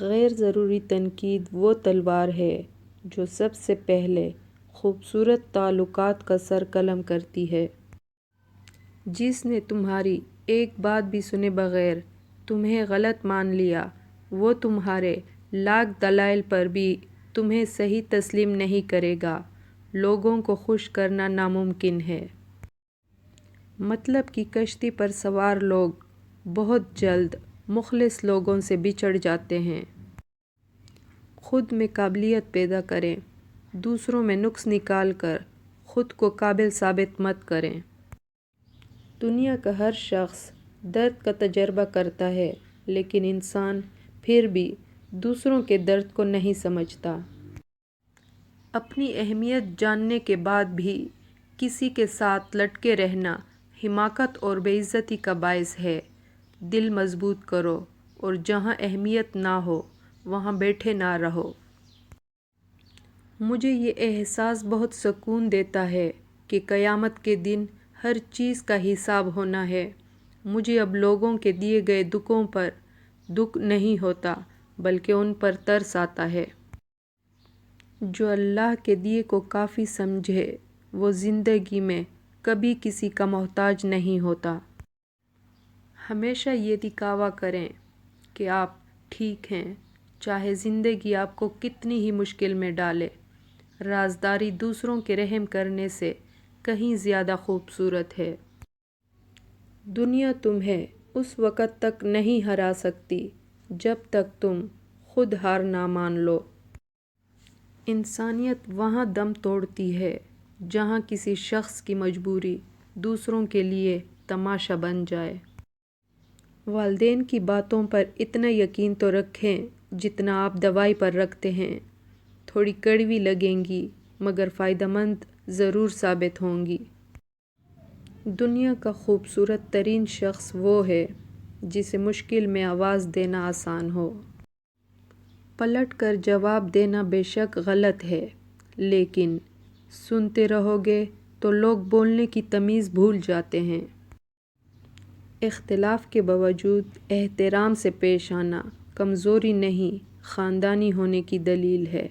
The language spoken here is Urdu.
غیر ضروری تنقید وہ تلوار ہے جو سب سے پہلے خوبصورت تعلقات کا سر قلم کرتی ہے۔ جس نے تمہاری ایک بات بھی سنے بغیر تمہیں غلط مان لیا، وہ تمہارے لاکھ دلائل پر بھی تمہیں صحیح تسلیم نہیں کرے گا۔ لوگوں کو خوش کرنا ناممکن ہے۔ مطلب کی کشتی پر سوار لوگ بہت جلد مخلص لوگوں سے بچھڑ جاتے ہیں۔ خود میں قابلیت پیدا کریں، دوسروں میں نقص نکال کر خود کو قابل ثابت مت کریں۔ دنیا کا ہر شخص درد کا تجربہ کرتا ہے، لیکن انسان پھر بھی دوسروں کے درد کو نہیں سمجھتا۔ اپنی اہمیت جاننے کے بعد بھی کسی کے ساتھ لٹکے رہنا حماقت اور بے عزتی کا باعث ہے۔ دل مضبوط کرو اور جہاں اہمیت نہ ہو وہاں بیٹھے نہ رہو۔ مجھے یہ احساس بہت سکون دیتا ہے کہ قیامت کے دن ہر چیز کا حساب ہونا ہے۔ مجھے اب لوگوں کے دیے گئے دکھوں پر دکھ نہیں ہوتا، بلکہ ان پر ترس آتا ہے۔ جو اللہ کے دیے کو کافی سمجھے وہ زندگی میں کبھی کسی کا محتاج نہیں ہوتا۔ ہمیشہ یہ دکھاوا کریں کہ آپ ٹھیک ہیں، چاہے زندگی آپ کو کتنی ہی مشکل میں ڈالے۔ رازداری دوسروں کے رحم کرنے سے کہیں زیادہ خوبصورت ہے۔ دنیا تمہیں اس وقت تک نہیں ہرا سکتی جب تک تم خود ہار نہ مان لو۔ انسانیت وہاں دم توڑتی ہے جہاں کسی شخص کی مجبوری دوسروں کے لیے تماشا بن جائے۔ والدین کی باتوں پر اتنا یقین تو رکھیں جتنا آپ دوائی پر رکھتے ہیں۔ تھوڑی کڑوی لگیں گی مگر فائدہ مند ضرور ثابت ہوں گی۔ دنیا کا خوبصورت ترین شخص وہ ہے جسے مشکل میں آواز دینا آسان ہو۔ پلٹ کر جواب دینا بے شک غلط ہے، لیکن سنتے رہو گے تو لوگ بولنے کی تمیز بھول جاتے ہیں۔ اختلاف کے باوجود احترام سے پیش آنا کمزوری نہیں، خاندانی ہونے کی دلیل ہے۔